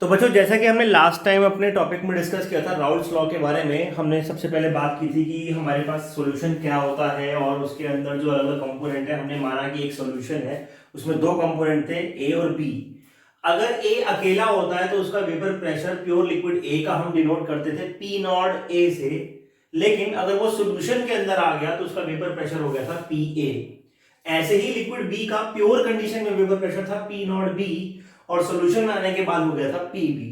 तो बच्चों, जैसा कि हमने लास्ट टाइम अपने टॉपिक में डिस्कस किया था राउल्स लॉ के बारे में, हमने सबसे पहले बात की थी कि हमारे पास सॉल्यूशन क्या होता है और उसके अंदर जो अलग अलग कंपोनेंट है। हमने माना कि एक सॉल्यूशन है, उसमें दो कंपोनेंट थे, ए और बी। अगर ए अकेला होता है तो उसका vapour pressure pure liquid A का हम डिनोट करते थे पी नॉट ए से। लेकिन अगर वो सॉल्यूशन के अंदर आ गया तो उसका वेपर प्रेशर हो गया था पी ए। ऐसे ही लिक्विड बी का प्योर कंडीशन में वेपर प्रेशर था पी नॉट बी, और सॉल्यूशन में आने के बाद हो गया था पी बी।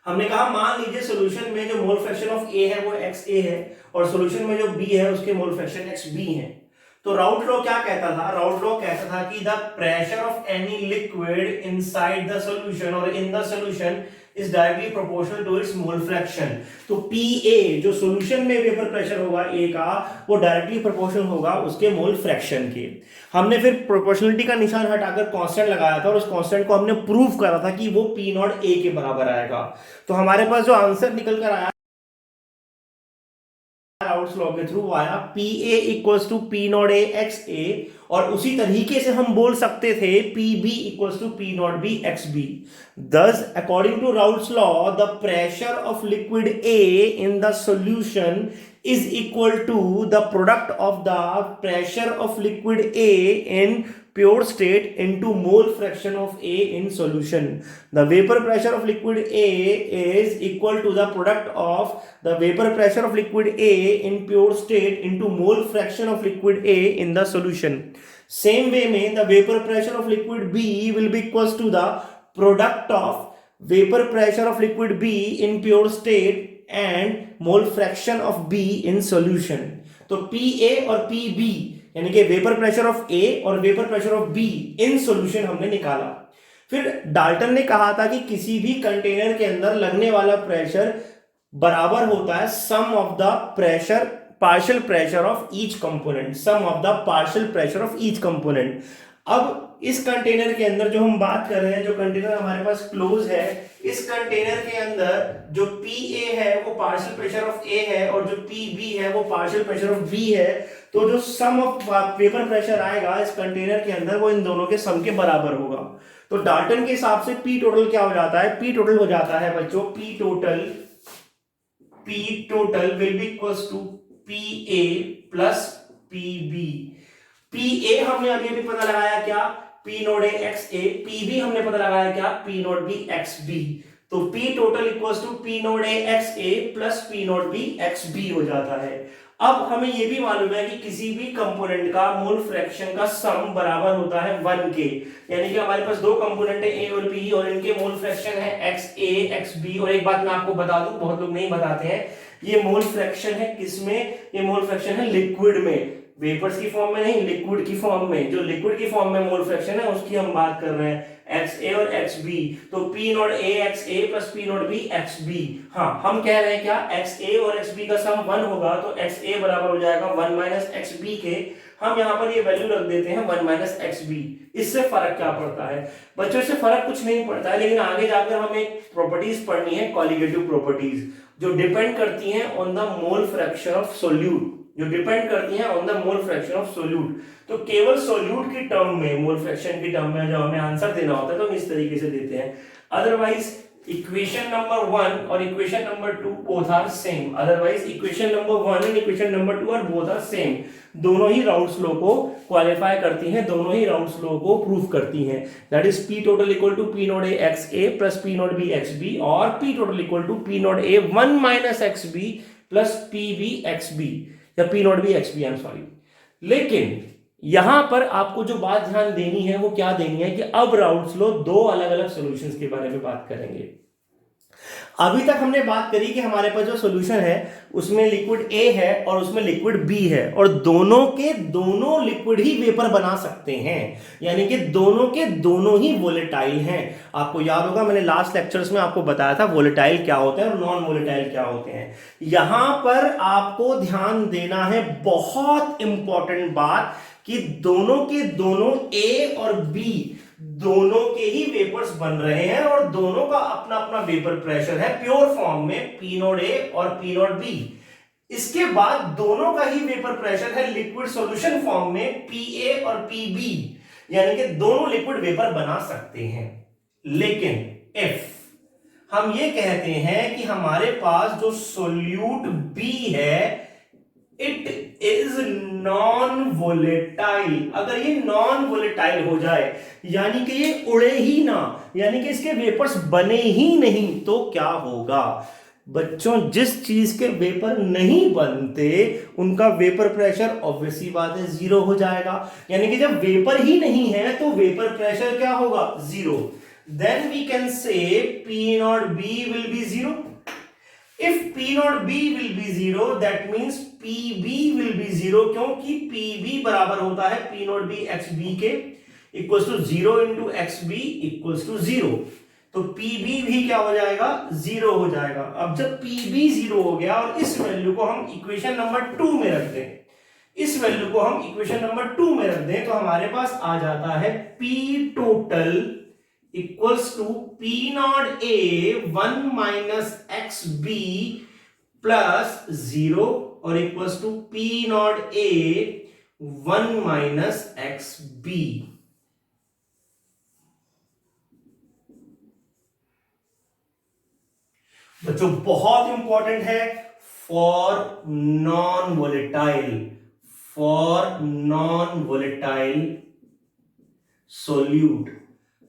हमने कहा मान लीजिए सॉल्यूशन में जो मोल फ्रैक्शन ऑफ ए है वो एक्स ए है, और सॉल्यूशन में जो बी है उसके मोल फ्रैक्शन एक्स बी है। तो राउट लॉ क्या कहता था? राउट लॉ कहता था कि the pressure of any liquid inside the solution और in the solution is directly proportional to its mole fraction. तो पी ए जो सॉल्यूशन में वेपर प्रेशर होगा ए का, वो डायरेक्टली प्रोपोर्शनल होगा उसके मोल फ्रैक्शन के। हमने फिर प्रोपोर्शनलिटी का निशान हटाकर कांस्टेंट लगाया था और उस कांस्टेंट को हमने प्रूव करा था कि वो पी नॉट ए के बराबर आएगा। तो हमारे पास जो आंसर निकल कर आया राउल्स लॉ के थ्रू आया P A equals to P not A x A, और उसी तरीके से हम बोल सकते थे P B equals to P not B x B. Thus, according to Raoult's law, the pressure of liquid A in the solution is equal to the product of the pressure of liquid A in pure state into mole fraction of A in solution. The vapor pressure of liquid A is equal to the product of the vapor pressure of liquid A in pure state into mole fraction of liquid A in the solution. Same way में the vapor pressure of liquid B will be equals to the product of vapor pressure of liquid B in pure state and mole fraction of B in solution. तो PA और PB यानी कि vapour pressure of A और vapour pressure of B in solution हमने निकाला। फिर Dalton ने कहा था कि किसी भी कंटेनर के अंदर लगने वाला प्रेशर बराबर होता है sum of the pressure partial pressure of each component, sum of the partial pressure of each component. अब इस कंटेनर के अंदर जो हम बात कर रहे हैं, जो कंटेनर हमारे पास क्लोज है, इस कंटेनर के अंदर जो पी ए है वो पार्शियल प्रेशर ऑफ ए है और जो पी बी है वो पार्शियल प्रेशर ऑफ बी है। तो जो सम ऑफ वेपर प्रेशर आएगा इस कंटेनर के अंदर वो इन दोनों के सम के बराबर होगा। तो डाल्टन के हिसाब से पी टोटल क्या हो जाता है? पी टोटल हो जाता है बच्चों P total will be equals to P A plus P B. P A हमने अभी अभी पता लगाया क्या? P naught A x A. P B हमने पता लगाया क्या? P naught B x B. तो P total equals to P naught A x A plus P naught B x B हो जाता है। अब हमें यह भी मालूम है कि किसी भी कंपोनेंट का मोल फ्रैक्शन का सम बराबर होता है 1 के। यानी कि हमारे पास दो कंपोनेंट है ए और बी और इनके मोल फ्रैक्शन है एक्स ए एक्स बी। और एक बात मैं आपको बता दूं, बहुत लोग नहीं बताते हैं, ये मोल फ्रैक्शन है किसमें? ये मोल फ्रैक्शन है लिक्विड में, वेपर्स की फॉर्म में नहीं, लिक्विड की फॉर्म में। जो लिक्विड की फॉर्म में मोल फ्रैक्शन है उसकी हम बात कर रहे हैं, एक्स ए और एक्स बी। तो P not A x A plus P not B x B. हाँ, हम कह रहे हैं क्या? एक्स ए और एक्स बी का सम 1 होगा तो एक्स ए बराबर हो जाएगा 1 माइनस एक्स बी के। हम यहाँ पर ये वैल्यू रख देते हैं 1 माइनस एक्स बी। इससे फर्क क्या पड़ता है बच्चों? इससे फर्क कुछ नहीं पड़ता है, लेकिन आगे जाकर हमें प्रॉपर्टीज पढ़नी है, कॉलिगेटिव प्रॉपर्टीज, जो डिपेंड करती हैं on the mole fraction of solute, जो डिपेंड करती हैं on the mole fraction of solute. तो केवल सोल्यूट की टर्म में, मोल फ्रैक्शन की टर्म में जब हमें आंसर देना होता है तो हम इस तरीके से देते हैं। अदरवाइज इक्वेशन नंबर 1 और equation number 2 both are same. Otherwise equation number 1 and equation number 2 are both are same. दोनों ही राउल्स लॉ को क्वालिफाई करती हैं, दोनों ही राउल्स लॉ को प्रूव करती हैं। That is P total equal to P not A x A plus P not B x B, और P total equal to P not A 1 minus X B plus P B x B, या P not B x B, I am sorry. लेकिन यहां पर आपको जो बात ध्यान देनी है वो क्या देनी है कि अब राउल्स लॉ दो अलग अलग सॉल्यूशंस के बारे में बात करेंगे। अभी तक हमने बात करी कि हमारे पास जो सॉल्यूशन है उसमें लिक्विड ए है और उसमें लिक्विड बी है, और दोनों के दोनों लिक्विड ही वेपर बना सकते हैं, यानी कि दोनों के दोनों ही वोलेटाइल हैं। आपको याद होगा मैंने लास्ट लेक्चर्स में आपको बताया था वोलेटाइल क्या होते हैं और नॉन वोलेटाइल क्या होते हैं। यहां पर आपको ध्यान देना है, बहुत इंपॉर्टेंट बात, कि दोनों के दोनों ए और बी दोनों के ही वेपर्स बन रहे हैं और दोनों का अपना अपना वेपर प्रेशर है प्योर फॉर्म में पी नॉट ए और पी नॉट बी। इसके बाद दोनों का ही वेपर प्रेशर है लिक्विड सॉल्यूशन फॉर्म में पी ए और पी बी, यानी कि दोनों लिक्विड वेपर बना सकते हैं। लेकिन इफ हम ये कहते हैं कि हमारे पास जो सोल्यूट बी है इट इज नॉन वोलेटाइल। अगर ये नॉन वोलेटाइल हो जाए, यानी कि ये उड़े ही ना, यानी कि इसके वेपर्स बने ही नहीं, तो क्या होगा बच्चों? जिस चीज के वेपर नहीं बनते उनका वेपर प्रेशर ऑब्वियसली बात है जीरो हो जाएगा। यानी कि जब वेपर ही नहीं है तो वेपर प्रेशर क्या होगा? Zero. Then we can say P not B will be zero. If P not B will be zero, that means PB will be zero, क्योंकि PB बराबर होता है P नॉट B XB के, equals to zero into XB equals to zero. तो PB भी क्या हो जाएगा? जीरो हो जाएगा। अब जब PB जीरो हो गया और इस वैल्यू को हम इक्वेशन नंबर 2 में रख दें, इस वैल्यू को हम इक्वेशन नंबर 2 में रख दें, तो हमारे पास आ जाता है P total equals to P not A 1 minus XB plus zero और equals to P not A 1 minus XB। बच्चों बहुत इंपॉर्टेंट है फॉर नॉन वोलेटाइल सोल्यूट।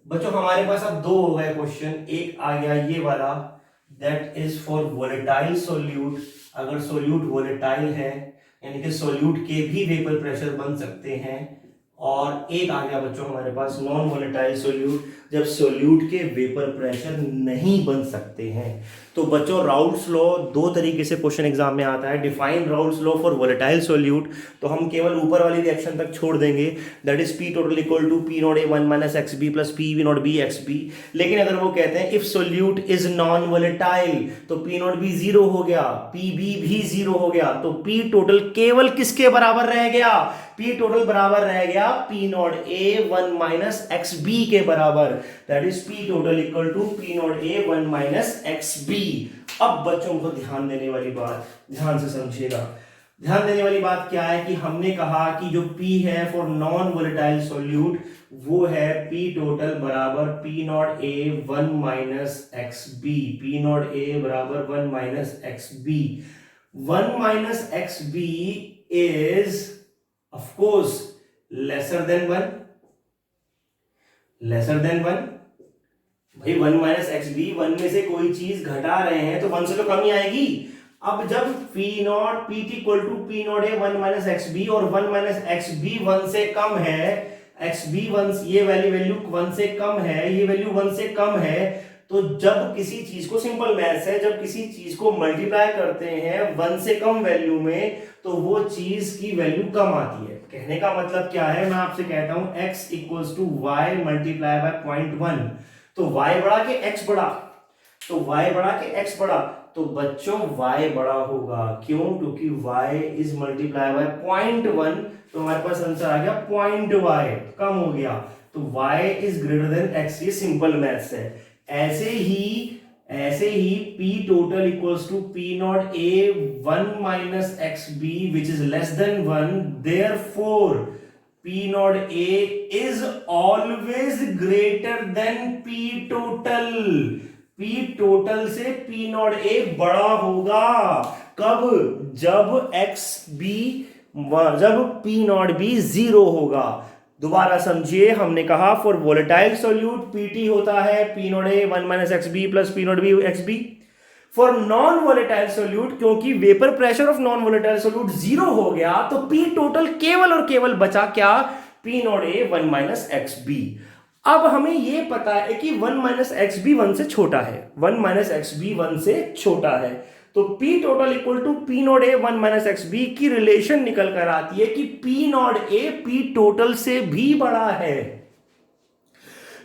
बच्चों हमारे पास अब दो हो गए क्वेश्चन, एक आ गया ये वाला that is for volatile solute. अगर सोल्यूट वोलेटाइल है यानी कि सोल्यूट के भी वेपर प्रेशर बन सकते हैं, और एक आ गया बच्चों हमारे पास नॉन वोलेटाइल सोल्यूट, जब सोल्यूट के वेपर प्रेशर नहीं बन सकते हैं। तो बच्चों राउल्ट्स लॉ दो तरीके से क्वेश्चन एग्जाम में आता है। Define Raoult's law for volatile solute, तो हम केवल ऊपर वाली रिएक्शन तक छोड़ देंगे, that is P total equal to P not A 1 minus XB plus PB not B XB। लेकिन अगर वो कहते हैं if solute is non volatile, तो P नॉट B जीरो हो गया, PB भी जीरो हो गया, तो P टोटल केवल किसके बराबर रह गया? P टोटल बराबर रह गया P not A 1 minus XB के बराबर, that is P total equal to P not A 1 minus XB। अब बच्चों को ध्यान देने वाली बात, ध्यान से समझिएगा, ध्यान देने वाली बात क्या है कि हमने कहा कि जो P है फॉर नॉन वोलेटाइल सोल्यूट वो है P टोटल बराबर P not A 1 minus XB। P not A बराबर 1 minus XB। 1 minus XB is of course lesser than 1, lesser than 1। भाई 1 माइनस XB, 1 में से कोई चीज घटा रहे हैं तो 1 से तो कम ही आएगी। अब जब P not PT equal to P not A 1 minus XB और 1 माइनस XB 1 से कम है, XB 1 ये वैल्यू 1 से कम है, ये वैल्यू 1 से कम है, तो जब किसी चीज को, सिंपल मैथ्स है, जब किसी चीज को मल्टीप्लाई करते हैं 1 से कम वैल्यू में तो वो चीज की वैल्यू कम आती है। कहने का मतलब क्या है, मैं आपसे कहता हूं x equals to y multiply by 0.1, तो y बढ़ा के x बढ़ा, तो y बढ़ा के x बढ़ा, तो बच्चों y बड़ा होगा। क्यों? क्योंकि y इज मल्टीप्लाई बाय 0.1, तो हमारे पास आंसर आ गया पॉइंट y, कम हो गया, तो y is greater than x। ये सिंपल मैथ्स है। ऐसे ही P total equals to P not A 1 minus XB which is less than 1, therefore P not A is always greater than P total. P total से P not A बड़ा होगा। कब? जब P not B zero होगा। दोबारा समझिए, हमने कहा फॉर वोलेटाइल सोल्यूट PT होता है P not A 1 minus XB plus P not B XB। For non volatile solute, क्योंकि vapour pressure of non volatile solute zero हो गया, तो P टोटल केवल और केवल बचा क्या? P not A 1 minus XB। अब हमें यह पता है कि 1 माइनस XB 1 से छोटा है, 1 माइनस XB 1 से छोटा है, तो P total equal to P not A 1 minus XB की रिलेशन निकल कर आती है कि P not A P total से भी बड़ा है।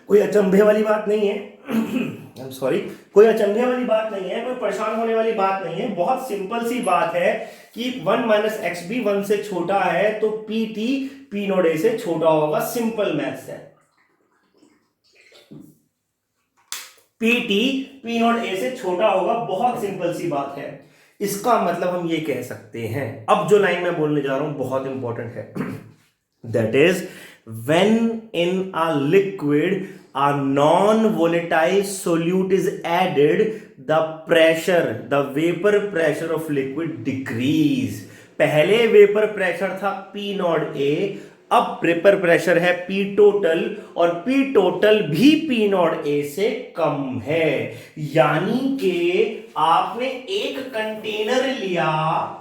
कोई अचंभे वाली बात नहीं है I'm sorry, कोई अचंभे वाली बात नहीं है, कोई परेशान होने वाली बात नहीं है। बहुत सिंपल सी बात है कि 1 माइनस XB 1 से छोटा है तो PT P नॉट A से छोटा होगा। सिंपल मैथ्स है। PT P नॉट A से छोटा होगा, बहुत सिंपल सी बात है। इसका मतलब हम ये कह सकते हैं, अब जो लाइन मैं बोलने जा रहा हूं बहुत इंपॉर्टेंट है, that is when in a liquid a non-volatile solute is added, the vapor pressure of liquid decrease. पहले वेपर प्रेशर था P नॉट ए, अब वेपर प्रेशर है P टोटल, और P टोटल भी P नॉट ए से कम है। यानी कि आपने एक कंटेनर लिया,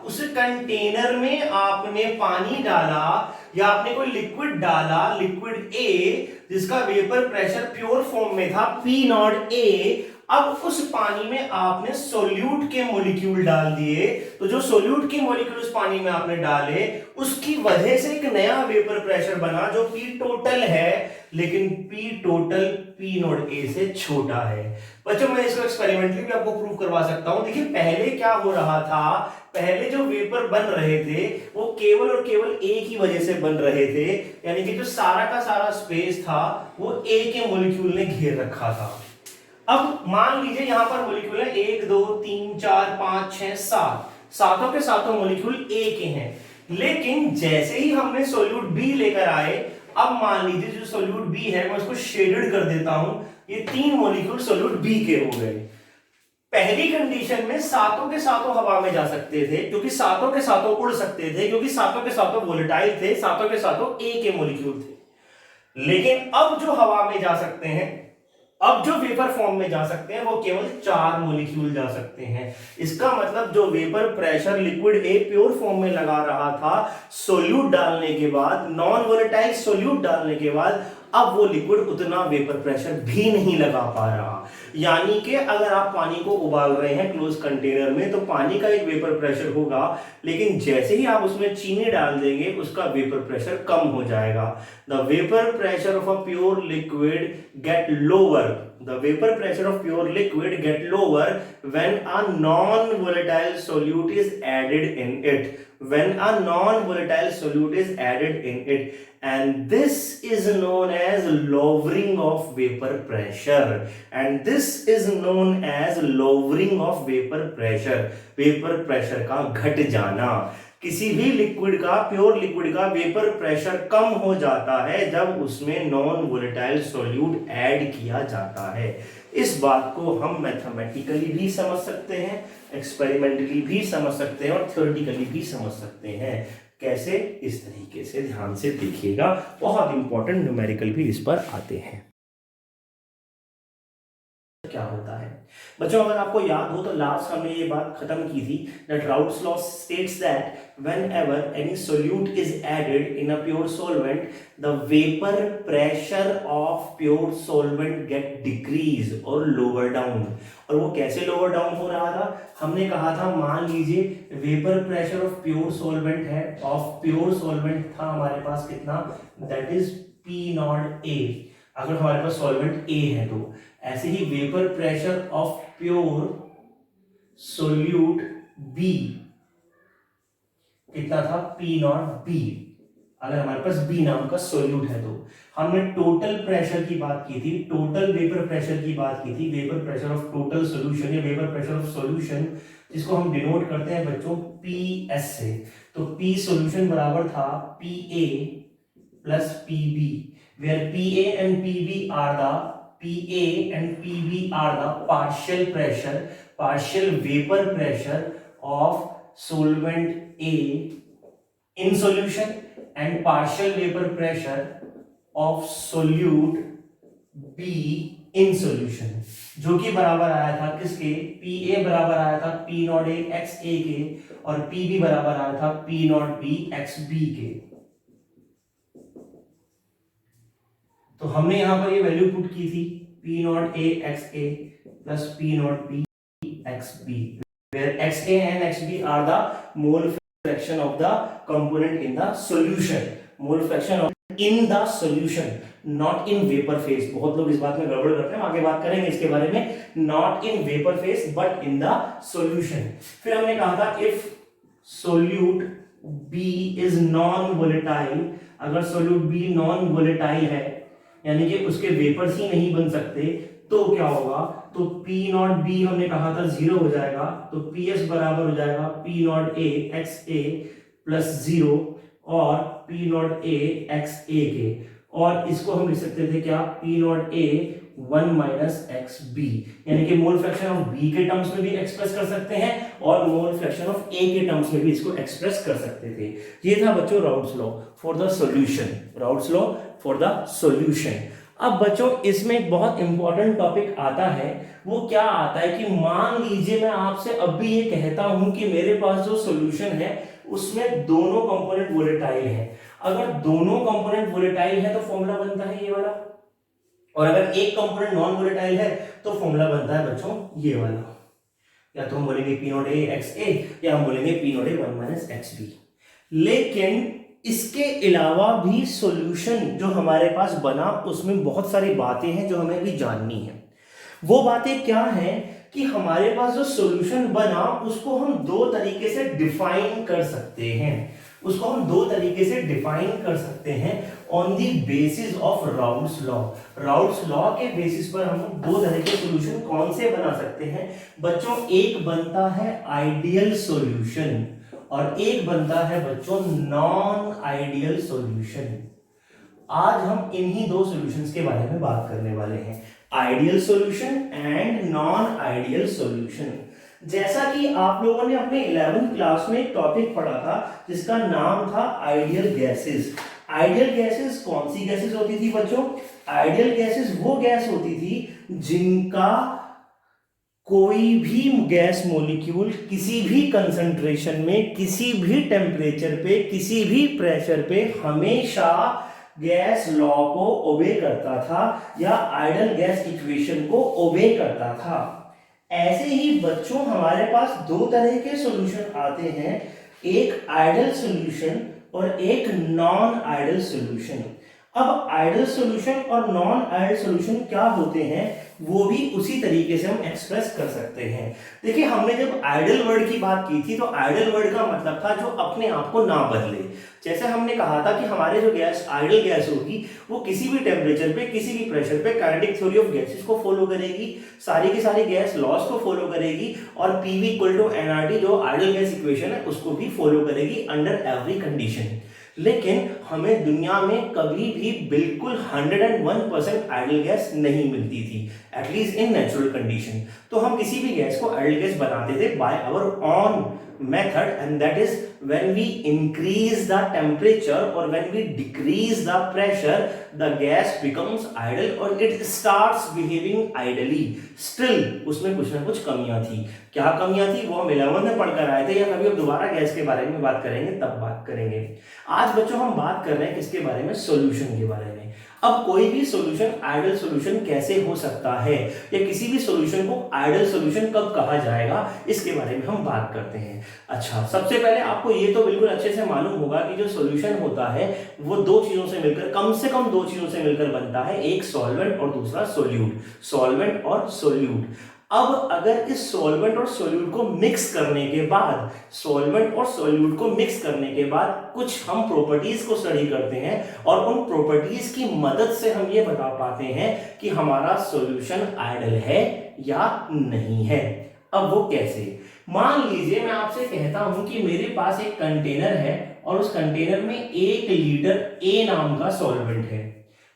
उस कंटेनर में आपने पानी डाला या आपने कोई लिक्विड डाला, लिक्विड ए, जिसका वेपर प्रेशर प्योर फॉर्म में था P नॉट ए, अब उस पानी में आपने सोल्यूट के मॉलिक्यूल डाल दिए, तो जो सोल्यूट के मॉलिक्यूल उस पानी में आपने डाले, उसकी वजह से एक नया वेपर प्रेशर बना जो P टोटल है, लेकिन P total P not a से छोटा है। बच्चों मैं इसको एक्सपेरिमेंटली भी आपको प्रूव करवा सकता हूं। देखिए पहले क्या हो रहा था, पहले जो वेपर बन रहे थे वो केवल और केवल ए की वजह से बन रहे थे, यानी कि जो सारा का सारा स्पेस था वो ए के मॉलिक्यूल ने घेर रखा था। अब मान लीजिए यहां पर मॉलिक्यूल है 1 2 3 4 5 6 7, सातों के सातों मॉलिक्यूल ए के हैं, लेकिन जैसे ही हमने सोल्यूट बी लेकर आए, अब मान लीजिए जो सोल्यूट बी है मैं उसको शेडेड कर देता हूं, ये 3 मॉलिक्यूल सोल्यूट बी के हो गए। पहली कंडीशन में सातों के सातों हवा में जा सकते थे, क्योंकि सातों के सातों उड़ सकते थे, क्योंकि सातों के सातों वोलेटाइल थे, सातों के सातों ए के मॉलिक्यूल थे। लेकिन अब जो हवा में जा सकते हैं, अब जो वेपर फॉर्म में जा सकते हैं, वो केवल 4 मॉलिक्यूल जा सकते हैं। इसका मतलब जो vapour pressure liquid a pure form में लगा रहा था सोल्यूट डालने के बाद, नॉन वोलेटाइल सोल्यूट डालने के बाद, अब वो लिक्विड उतना वेपर प्रेशर भी नहीं लगा पा रहा। यानी कि अगर आप पानी को उबाल रहे हैं क्लोज कंटेनर में, तो पानी का एक वेपर प्रेशर होगा, लेकिन जैसे ही आप उसमें चीनी डाल देंगे उसका वेपर प्रेशर कम हो जाएगा। The vapour pressure of a pure liquid get lower, the vapor pressure of pure liquid get lower when a non-volatile solute is added in it, when a non-volatile solute is added in it, and this is known as lowering of vapor pressure, and this is known as lowering of vapor pressure, vapor pressure का घट जाना। किसी भी liquid का, pure liquid का vapour pressure कम हो जाता है जब उसमें नॉन वोलेटाइल सॉल्यूट ऐड किया जाता है। इस बात को हम मैथमेटिकली भी समझ सकते हैं, एक्सपेरिमेंटली भी समझ सकते हैं और थ्योरेटिकली भी समझ सकते हैं। कैसे? इस तरीके से ध्यान से देखिएगा, बहुत इंपॉर्टेंट न्यूमेरिकल भी इस पर आते हैं। क्या होता है बच्चों, अगर आपको याद हो तो लास्ट हमने ये बात खत्म की थी that Raoult's law states that whenever any solute is added in a pure solvent, the vapor pressure of pure solvent get decrease और lower down। और वो कैसे lower down हो रहा था? हमने कहा था, मान लीजिए vapour pressure of pure solvent है, ऑफ प्योर सॉल्वेंट था हमारे पास कितना, that is P not A। अगर हमारे पास सॉल्वेंट A है तो ऐसे ही vapour pressure of pure solute B कितना था, P नॉट B। अगर हमारे पास B नाम का सोल्यूट है तो हमने टोटल प्रेशर की बात की थी, टोटल वेपर प्रेशर की बात की थी, vapour pressure of total solution या वेपर प्रेशर ऑफ सॉल्यूशन, जिसको हम डिनोट करते हैं बच्चों PS से। तो P सॉल्यूशन बराबर था PA plus PB, where PA and PB are the partial pressure, partial vapor pressure of solvent A in solution and partial vapor pressure of solute B in solution, जो कि बराबर आया था किसके, PA बराबर आया था P not A x A के, और PB बराबर आया था P not B x B के। तो हमने यहां पर ये वैल्यू पुट की थी P not A x A plus P not B x B, where x A and x B are the mole fraction of the component in the solution, mole fraction of in the solution, not in vapor phase। बहुत लोग इस बात में गड़बड़ करते हैं, आगे बात करेंगे इसके बारे में, not in vapor phase but in the solution। फिर हमने कहा था if solute B is non volatile, अगर solute B non volatile है यानी कि उसके वेपर्स ही नहीं बन सकते, तो क्या होगा, तो P नॉट B हमने कहा था 0 हो जाएगा, तो PS बराबर हो जाएगा P not A x A plus 0 और P not A x A के। और इसको हम लिख सकते थे क्या, P not A 1 minus X B, यानी कि मोल फ्रैक्शन ऑफ बी के टर्म्स में भी एक्सप्रेस कर सकते हैं और मोल फ्रैक्शन ऑफ ए के टर्म्स में भी इसको एक्सप्रेस कर सकते थे। ये था बच्चों Raoult's law for the solution, Raoult's law for the solution. अब बच्चों इसमें एक बहुत इंपॉर्टेंट टॉपिक आता है, वो क्या आता है कि मान लीजिए मैं आपसे अब भी ये कहता हूं कि मेरे पास जो सॉल्यूशन है उसमें दोनों कंपोनेंट वोलेटाइल है। अगर दोनों कंपोनेंट वोलेटाइल है तो फॉर्मूला बनता है ये वाला, और अगर एक कंपोनेंट नॉन वोलेटाइल है तो फॉर्मूला बनता है बच्चों ये वाला। या तो हम बोलेंगे P not A x A, या हम बोलेंगे P not A 1 minus X B. लेकिन इसके अलावा भी सॉल्यूशन जो हमारे पास बना उसमें बहुत सारी बातें हैं जो हमें भी जाननी है। वो बातें क्या हैं कि हमारे पास जो सॉल्यूशन बना उसको हम दो तरीके से डिफाइन कर सकते हैं, उसको हम दो तरीके से डिफाइन कर सकते हैं on the basis of Raoult's law. Raoult's law के बेसिस पर हम दो तरह के सॉल्यूशन कौन से बना सकते हैं बच्चों, एक बनता है आइडियल सॉल्यूशन और एक बनता है बच्चों नॉन आइडियल सॉल्यूशन। आज हम इन्हीं दो सॉल्यूशंस के बारे में बात करने वाले हैं, ideal solution and non ideal solution. जैसा कि आप लोगों ने अपने 11th क्लास में एक टॉपिक पढ़ा था जिसका नाम था आइडियल गैसेस। आइडियल गैसेस कौन सी गैसेस होती थी बच्चों? आइडियल गैसेस वो गैस होती थी जिनका कोई भी गैस मॉलिक्यूल किसी भी कंसंट्रेशन में, किसी भी टेम्परेचर पे, किसी भी प्रेशर पे हमेशा गैस लॉ को ओबे करता था या आइडियल गैस इक्वेशन को ओबे करता था। ऐसे ही बच्चों हमारे पास दो तरह के सॉल्यूशन आते हैं, एक आइडियल सॉल्यूशन और एक नॉन आइडियल सॉल्यूशन। अब आइडियल सॉल्यूशन और नॉन आइडियल सॉल्यूशन क्या होते हैं वो भी उसी तरीके से हम एक्सप्रेस कर सकते हैं। देखिए हमने जब आइडियल वर्ड की बात की थी तो आइडियल वर्ड का मतलब था जो अपने आप को ना बदले। जैसे हमने कहा था कि हमारे जो गैस आइडियल गैस होगी वो किसी भी टेम्परेचर पे, किसी भी प्रेशर पे काइनेटिक थ्योरी ऑफ गैसेस को फॉलो करेगी, सारी की सारी गैस लॉस को फॉलो करेगी और पीवी इक्वल टू एनआरटी जो आइडियल गैस इक्वेशन है उसको भी फॉलो करेगी अंडर एवरी कंडीशन। लेकिन हमें दुनिया में कभी भी बिल्कुल 101% आइडियल गैस नहीं मिलती थी, एटलीस्ट इन नेचुरल कंडीशन। तो हम किसी भी गैस को आइडियल गैस बनाते थे by our own method, and that is when we increase the temperature or when we decrease the pressure the gas becomes ideal or it starts behaving ideally. Still उसमें कुछ ना कुछ कमियां थी। क्या कमियां थी वो हम 11 में पढ़कर आए थे या कभी अब दोबारा गैस के बारे में बात करेंगे तब बात करेंगे। आज बच्चों हम बात कर रहे हैं किसके बारे में, सॉल्यूशन के बारे में। अब कोई भी सॉल्यूशन आइडियल सॉल्यूशन कैसे हो सकता है या किसी भी सॉल्यूशन को आइडियल सॉल्यूशन कब कहा जाएगा इसके बारे में हम बात करते हैं। अच्छा, सबसे पहले आपको ये तो बिल्कुल अच्छे से मालूम होगा कि जो सॉल्यूशन होता है वो दो चीजों से मिलकर, कम से कम दो चीजों से मिलकर बनता है, एक सॉल्वेंट और दूसरा सोल्यूट। सॉल्वेंट और सोल्यूट। अब अगर इस सॉल्वेंट और सोल्यूट को मिक्स करने के बाद, सॉल्वेंट और सोल्यूट को मिक्स करने के बाद कुछ हम प्रॉपर्टीज को स्टडी करते हैं और उन प्रॉपर्टीज की मदद से हम ये बता पाते हैं कि हमारा सॉल्यूशन आइडियल है या नहीं है। अब वो कैसे? मान लीजिए मैं आपसे कहता हूं कि मेरे पास एक कंटेनर है और उस कंटेनर में 1 लीटर ए नाम का सॉल्वेंट है।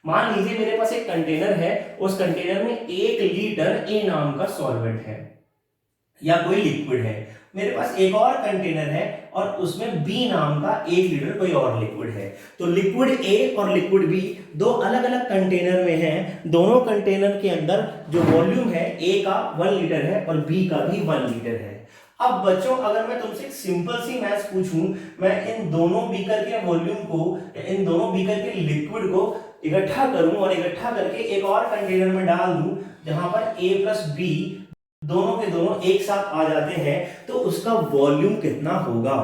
मान लीजिए मेरे पास एक कंटेनर है, उस कंटेनर में 1 लीटर ए नाम का सॉल्वेंट है या कोई लिक्विड है। मेरे पास एक और कंटेनर है और उसमें बी नाम का 1 लीटर कोई और लिक्विड है। तो लिक्विड ए और लिक्विड बी दो अलग अलग कंटेनर में हैं। दोनों कंटेनर के अंदर जो वॉल्यूम है ए का 1 लीटर है और बी का भी 1 लीटर है। अब बच्चों अगर मैं तुमसे एक सिंपल सी मैथ्स पूछूं, मैं इन दोनों बीकर के वॉल्यूम को, इन दोनों बीकर के लिक्विड को इकट्ठा करूं और इकट्ठा करके एक और कंटेनर में डाल दूं जहां पर a प्लस बी दोनों के दोनों एक साथ आ जाते हैं, तो उसका वॉल्यूम कितना होगा?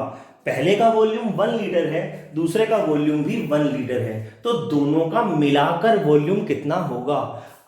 पहले का वॉल्यूम 1 लीटर है, दूसरे का वॉल्यूम भी 1 लीटर है, तो दोनों का मिलाकर वॉल्यूम कितना होगा?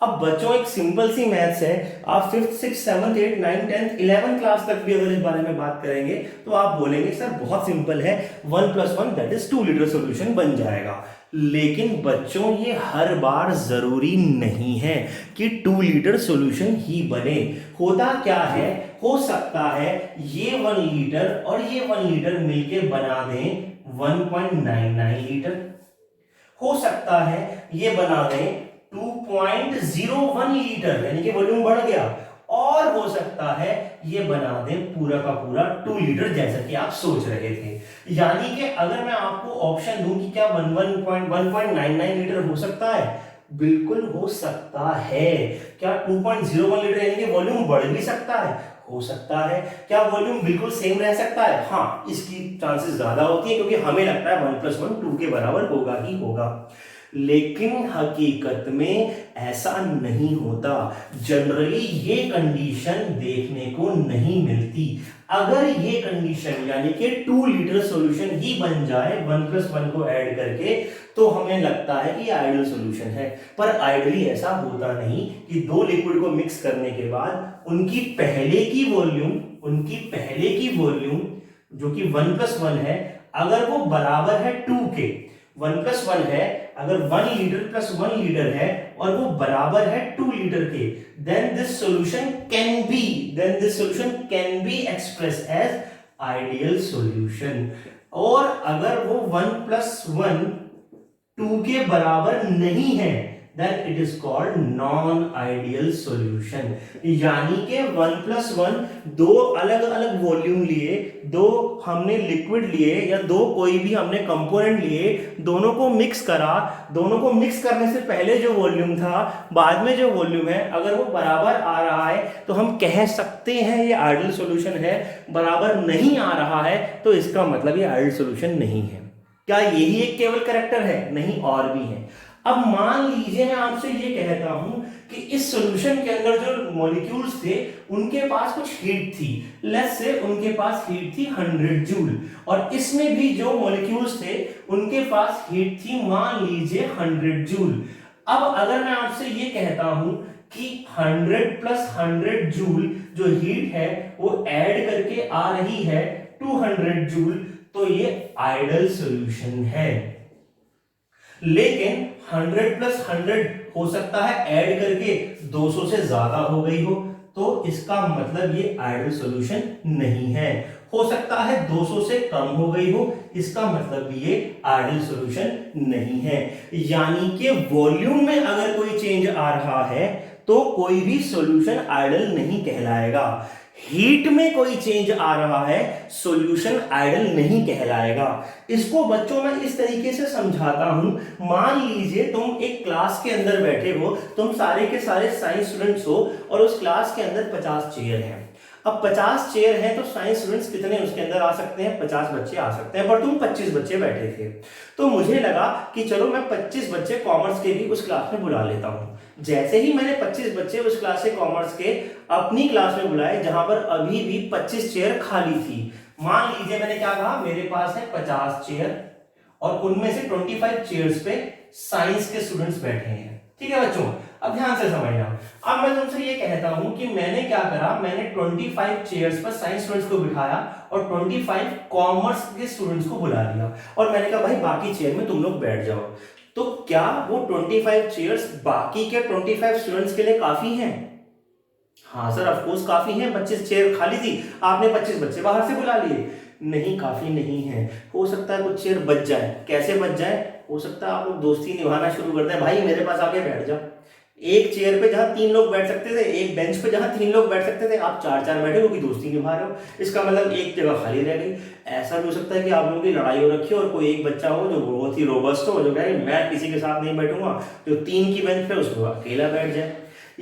अब बच्चों एक सिंपल सी मैथ्स है, आप 5th 6th 7th 8th 9th 10th 11th class तक भी अगर इस बारे में बात करेंगे तो आप बोलेंगे सर बहुत सिंपल है, 1 + 1 दैट इज 2 लीटर सॉल्यूशन बन जाएगा। लेकिन बच्चों ये हर बार जरूरी नहीं है कि 2 लीटर सॉल्यूशन ही बने। होता क्या है, हो सकता है ये 1 लीटर और ये 1 लीटर मिलके बना दें 1.99 लीटर। हो सकता है ये बना दें 2.01 लीटर, यानी कि वॉल्यूम बढ़ गया, और हो सकता है ये बना दें पूरा का पूरा 2 लीटर जैसा कि आप सोच रहे थे। यानी कि अगर मैं आपको ऑप्शन दूं कि क्या 1.99 लीटर हो सकता है, बिल्कुल हो सकता है। क्या 2.01 लीटर यानी कि वॉल्यूम बढ़ भी सकता है, हो सकता है। क्या वॉल्यूम बिल्कुल सेम रह सकता है, हाँ, इसकी चांसेस ज्यादा होती है, क्योंकि हमें लगता है 1 + 1 2 के बराबर होगा ही होगा। लेकिन हकीकत में ऐसा नहीं होता। जनरली ये कंडीशन देखने को नहीं मिलती। अगर ये कंडीशन यानी कि 2 लीटर सॉल्यूशन ही बन जाए 1 + 1 को ऐड करके, तो हमें लगता है कि आइडियल सॉल्यूशन है। पर आइडियली ऐसा होता नहीं कि दो लिक्विड को मिक्स करने के बाद उनकी पहले की वॉल्यूम जो कि 1 + 1 है, अगर वो बराबर है 2 के, 1 + 1 है, अगर 1 लीटर + 1 लीटर है और वो बराबर है 2 लीटर के, then this solution can be expressed as ideal solution। और अगर वो 1 + 1 2 के बराबर नहीं है, then it is called non-ideal solution। यानी कि 1 + 1 दो अलग अलग वॉल्यूम लिए, दो हमने लिक्विड लिए या दो कोई भी हमने कंपोनेंट लिए, दोनों को मिक्स करा, दोनों को मिक्स करने से पहले जो वॉल्यूम था, बाद में जो वॉल्यूम है, अगर वो बराबर आ रहा है तो हम कह सकते हैं ये आइडियल सॉल्यूशन है। बराबर नहीं आ रहा है तो इसका मतलब ये आइडियल सॉल्यूशन नहीं है। क्या यही एक केवल कैरेक्टर है? नहीं, और भी है। अब मान लीजिए मैं आपसे ये कहता हूं कि इस सॉल्यूशन के अंदर जो मॉलिक्यूल्स थे उनके पास कुछ हीट थी, लेट्स से उनके पास हीट थी 100 जूल, और इसमें भी जो मॉलिक्यूल्स थे उनके पास हीट थी मान लीजिए 100 जूल। अब अगर मैं आपसे ये कहता हूं कि 100 + 100 जूल जो हीट है वो ऐड करके आ रही है 200 जूल, तो ये आइडियल सॉल्यूशन है। लेकिन 100 + 100 हो सकता है ऐड करके 200 से ज्यादा हो गई हो, तो इसका मतलब ये आइडियल सॉल्यूशन नहीं है। हो सकता है 200 से कम हो गई हो, इसका मतलब भी ये आइडियल सॉल्यूशन नहीं है। यानी कि वॉल्यूम में अगर कोई चेंज आ रहा है तो कोई भी सॉल्यूशन आइडियल नहीं कहलाएगा। हीट में कोई चेंज आ रहा है, सॉल्यूशन आइडियल नहीं कहलाएगा। इसको बच्चों में इस तरीके से समझाता हूं। मान लीजिए तुम एक क्लास के अंदर बैठे हो, तुम सारे के सारे साइंस स्टूडेंट्स हो और उस क्लास के अंदर 50 चेयर हैं। अब 50 चेयर हैं तो साइंस स्टूडेंट्स कितने उसके अंदर आ सकते हैं? 50 बच्चे आ सकते हैं, पर तुम 25 बच्चे बैठे थे। तो मुझे लगा कि चलो मैं 25 बच्चे कॉमर्स के भी उस क्लास में बुला लेता हूं। जैसे ही मैंने 25 बच्चे उस क्लास से कॉमर्स के अपनी क्लास में बुलाए, जहां पर अभी भी 25 चेयर खाली थी, मान लीजिए मैंने क्या कहा, मेरे पास है 50 चेयर और उनमें से 25 चेयर्स पे साइंस के स्टूडेंट्स बैठे हैं। ठीक है बच्चों, अब ध्यान से समझना। अब मैं तुमसे ये कहता हूं कि मैंने क्या करा, मैंने 25 चेयर्स पर साइंस स्टूडेंट्स को बिठाया और 25 कॉमर्स के स्टूडेंट्स को बुला लिया, और मैंने कहा भाई बाकी चेयर में तुम लोग बैठ जाओ। तो क्या वो 25 चेयर्स बाकी के 25 स्टूडेंट्स के लिए काफी हैं? हाँ सर, ऑफ कोर्स काफी हैं। 25 चेयर खाली थी, आपने 25 बच्चे बाहर से बुला लिए, नहीं, काफी नहीं है। हो सकता है कुछ चेयर बच जाए। कैसे बच जाए? हो सकता है आप लोग दोस्ती निभाना शुरू कर दें, भाई मेरे पास आके बैठ जाओ। एक चेयर पे जहां 3 लोग बैठ सकते थे, एक बेंच पे जहां 3 लोग बैठ सकते थे, आप 4-4 बैठे, क्योंकि दोस्ती निभा रहे हो। इसका मतलब एक जगह खाली रह गई। ऐसा भी हो सकता है कि आप लोगों की लड़ाई हो रखी हो और कोई एक बच्चा हो जो बहुत ही रोबस्ट हो, जो कहे मैं किसी के साथ नहीं बैठूंगा, जो 3 की बेंच पे उसको अकेला बैठ जाए।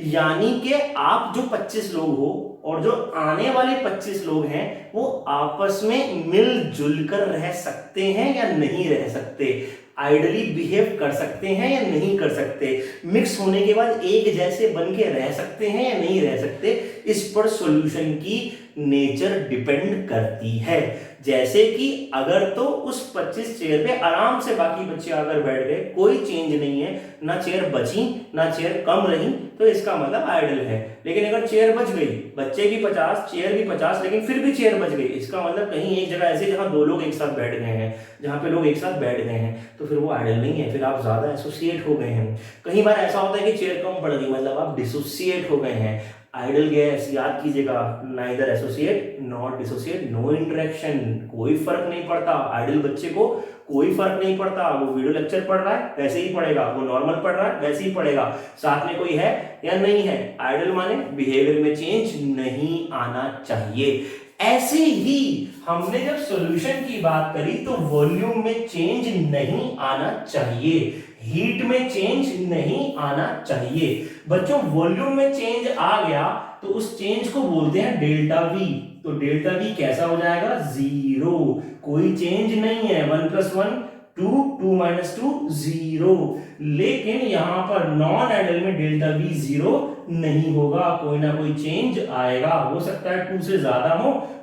यानी कि आप जो 25 लोग हो और जो आने वाले 25 लोग हैं वो आपस में मिलजुल कर रह सकते हैं या नहीं रह सकते, आइडली बिहेव कर सकते हैं या नहीं कर सकते, मिक्स होने के बाद एक जैसे बन के रह सकते हैं या नहीं रह सकते, इस पर सॉल्यूशन की नेचर डिपेंड करती है। जैसे कि अगर तो उस 25 चेयर पे आराम से बाकी बच्चे आकर बैठ गए, कोई चेंज नहीं है, ना चेयर बची ना चेयर कम रही, तो इसका मतलब आइडल है। लेकिन अगर चेयर बच गई, बच्चे भी 50 चेयर भी 50, लेकिन फिर भी चेयर बच गई, इसका मतलब कहीं एक जगह ऐसी जहां 2 लोग एक साथ बैठ गए हैं, जहां पे लोग एक साथ बैठ गए हैं, तो फिर वो आइडल नहीं है, फिर आप ज्यादा एसोसिएट हो गए हैं। कई बार ऐसा होता है कि चेयर कम पड़ गई, मतलब आप डिसोसिएट हो गए हैं, आइडल गैस याद कीजिएगा, neither associate not dissociate, no interaction, कोई फर्क नहीं पड़ता। आइडल बच्चे को कोई फर्क नहीं पड़ता, वो वीडियो लेक्चर पढ़ रहा है वैसे ही पढ़ेगा, वो नॉर्मल पढ़ रहा है वैसे ही पढ़ेगा, साथ में कोई है या नहीं है। आइडल माने बिहेवियर में चेंज नहीं आना चाहिए। ऐसे ही हमने जब सॉल्यूशन की बात करी तो वॉल्यूम में चेंज नहीं आना चाहिए, हीट में चेंज नहीं आना चाहिए। बच्चों वॉल्यूम में चेंज आ गया तो उस चेंज को बोलते हैं डेल्टा वी। तो डेल्टा वी कैसा हो जाएगा? जीरो, कोई चेंज नहीं है। 1 + 1 2, 2 - 2 0। लेकिन यहां पर नॉन आइडल में डेल्टा वी जीरो नहीं होगा, कोई ना कोई चेंज आएगा। हो सकता है 2 से ज्यादा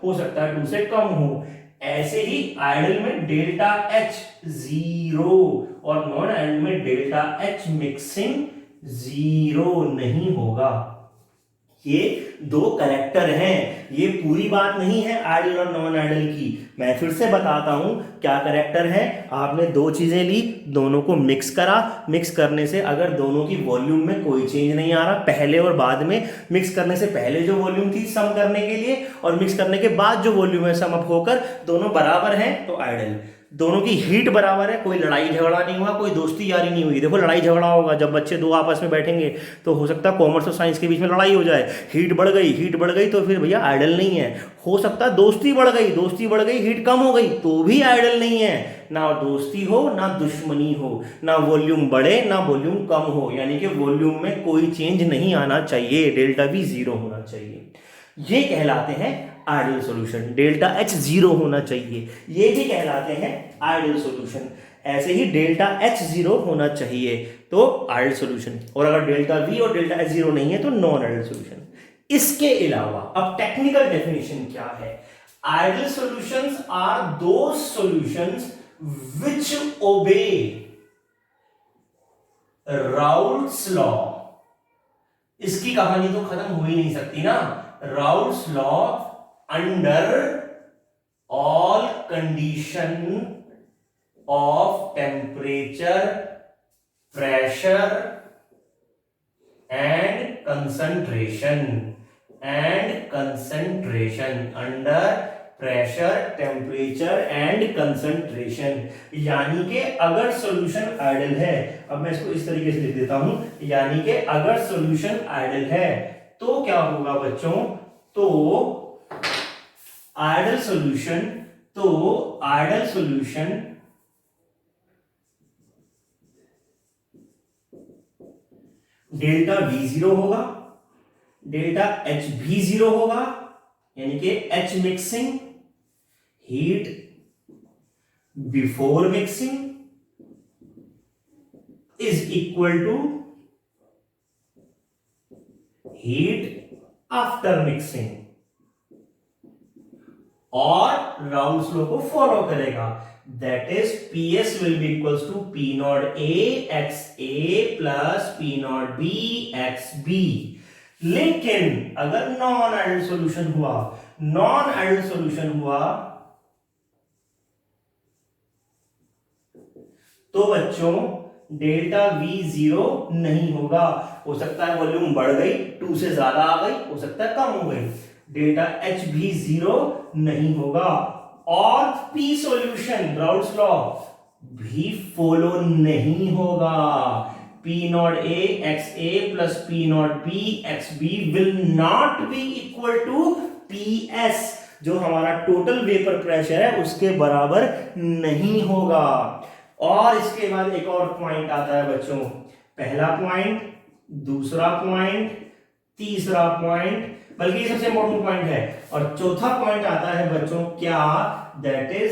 हो सकता है 2 से कम हो। ऐसे ही आइडल में डेल्टा एच जीरो और नॉन आइडल में डेल्टा एच मिक्सिंग जीरो नहीं होगा। ये दो कैरेक्टर हैं, ये पूरी बात नहीं है आइडल और नॉन आइडल की। मैं फिर से बताता हूं क्या कैरेक्टर है। आपने दो चीजें ली, दोनों को मिक्स करा, मिक्स करने से अगर दोनों की वॉल्यूम में कोई चेंज नहीं आ रहा, पहले और बाद में, मिक्स करने से पहले जो वॉल्यूम थी सम करने के लिए और मिक्स करने के बाद जो वॉल्यूम है सम अप होकर दोनों बराबर हैं, तो आइडल। दोनों की हीट बराबर है, कोई लड़ाई झगड़ा नहीं हुआ, कोई दोस्ती यारी नहीं हुई। देखो लड़ाई झगड़ा होगा जब बच्चे दो आपस में बैठेंगे तो हो सकता है कॉमर्स और साइंस के बीच में लड़ाई हो जाए, हीट बढ़ गई तो फिर भैया आइडल नहीं है। हो सकता है दोस्ती बढ़ गई हीट कम हो गई तो भी आइडल नहीं है। ना दोस्ती हो ना दुश्मनी हो, ना वॉल्यूम बढ़े ना वॉल्यूम कम हो, यानी कि वॉल्यूम में कोई चेंज नहीं आना चाहिए, डेल्टा वी जीरो होना चाहिए। ये कहलाते हैं idol solution. Delta H zero होना चाहिए, ये भी कहलाते हैं आइडल सॉल्यूशन। ऐसे ही डेल्टा एच जीरो होना चाहिए तो आइडल सॉल्यूशन, और अगर डेल्टा वी और डेल्टा एच जीरो नहीं है तो नॉन आइडल सॉल्यूशन। इसके अलावा अब टेक्निकल डेफिनेशन क्या है? Ideal solutions are those solutions which obey Raoult's law. इसकी कहानी तो खत्म हो ही नहीं सकती ना। Raoult's law under all condition of temperature, pressure and concentration, under pressure, temperature and concentration। यानी कि अगर सॉल्यूशन आइडल है, अब मैं इसको इस तरीके से लिख देता हूं, यानी कि अगर सॉल्यूशन आइडल है तो क्या होगा बच्चों? तो ideal solution delta V zero होगा, डेल्टा एच भी जीरो होगा, यानी कि H mixing, heat before mixing is equal to heat after mixing, और राउल्ट्स लॉ को फॉलो करेगा। That is PS will be equals to P not A XA plus P not B XB। लेकिन अगर non ideal solution हुआ तो बच्चों delta V zero नहीं होगा। हो सकता है वॉल्यूम बढ़ गई, 2 से ज्यादा आ गई, हो सकता है कम हो गई, डेल्टा H भी जीरो नहीं होगा। और P सॉल्यूशन राउल्ट्स लॉ भी फॉलो नहीं होगा। P not A XA plus P not B XB will not be equal to PS, जो हमारा टोटल वेपर प्रेशर है उसके बराबर नहीं होगा। और इसके बाद एक और पॉइंट आता है बच्चों, पहला पॉइंट, दूसरा पॉइंट, तीसरा पॉइंट, बल्कि ये सबसे इंपॉर्टेंट पॉइंट है, और चौथा पॉइंट आता है बच्चों क्या? दैट इज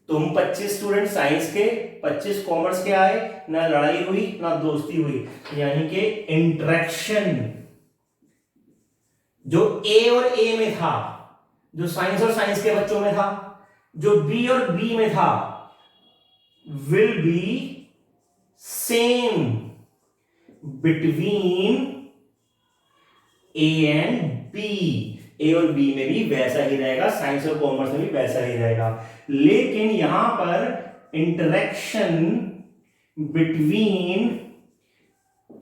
तुम 25 स्टूडेंट साइंस के, 25 कॉमर्स के आए, ना लड़ाई हुई ना दोस्ती हुई, यानी कि इंटरेक्शन जो A और A में था, जो साइंस और साइंस के बच्चों में था, जो B और B में था, will be same between A and B। A और B में भी वैसा ही रहेगा, साइंस और कॉमर्स में भी वैसा ही रहेगा। लेकिन यहां पर interaction between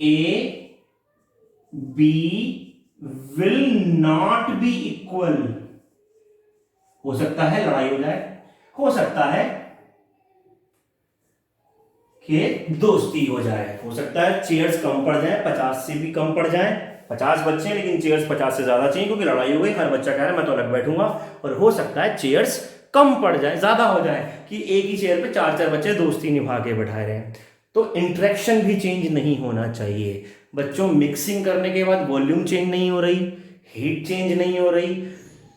A, B will not be equal, हो सकता है लड़ाई हो जाए, हो सकता है कि दोस्ती हो जाए, हो सकता है चेयर्स कम पड़ जाए, 50 से भी कम पड़ जाए, 50 बच्चे हैं लेकिन चेयर्स 50 से ज्यादा चाहिए क्योंकि लड़ाई हो गई, हर बच्चा कह रहा है मैं तो अलग बैठूंगा। और हो सकता है चेयर्स कम पड़ जाए, ज्यादा हो जाए कि एक ही चेयर पे 4-4 बच्चे दोस्ती निभा के बैठाए रहे हैं। तो इंटरेक्शन भी चेंज नहीं होना चाहिए। बच्चों मिक्सिंग करने के बाद वॉल्यूम चेंज नहीं हो रही, हीट चेंज नहीं हो रही,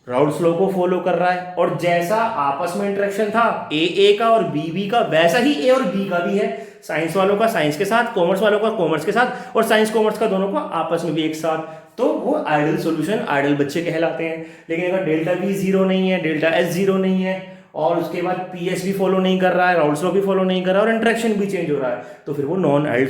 राउल्ट्स लॉ को फॉलो कर रहा है, और जैसा आपस में इंटरेक्शन था ए का और बी का, वैसा ही ए और बी का भी है। साइंस वालों का साइंस के साथ, कॉमर्स वालों का कॉमर्स के साथ, और साइंस कॉमर्स का दोनों को आपस में भी एक साथ। तो वो आइडल सॉल्यूशन, आइडल बच्चे कहलाते हैं। लेकिन अगर डेल्टा बी जीरो नहीं है, डेल्टा एस जीरो नहीं है, और उसके बाद पीएस भी फॉलो नहीं कर रहा है, राउल्ट्स लॉ भी फॉलो नहीं कर रहा है, और इंटरेक्शन भी चेंज हो रहा है, तो फिर वो नॉन आइडल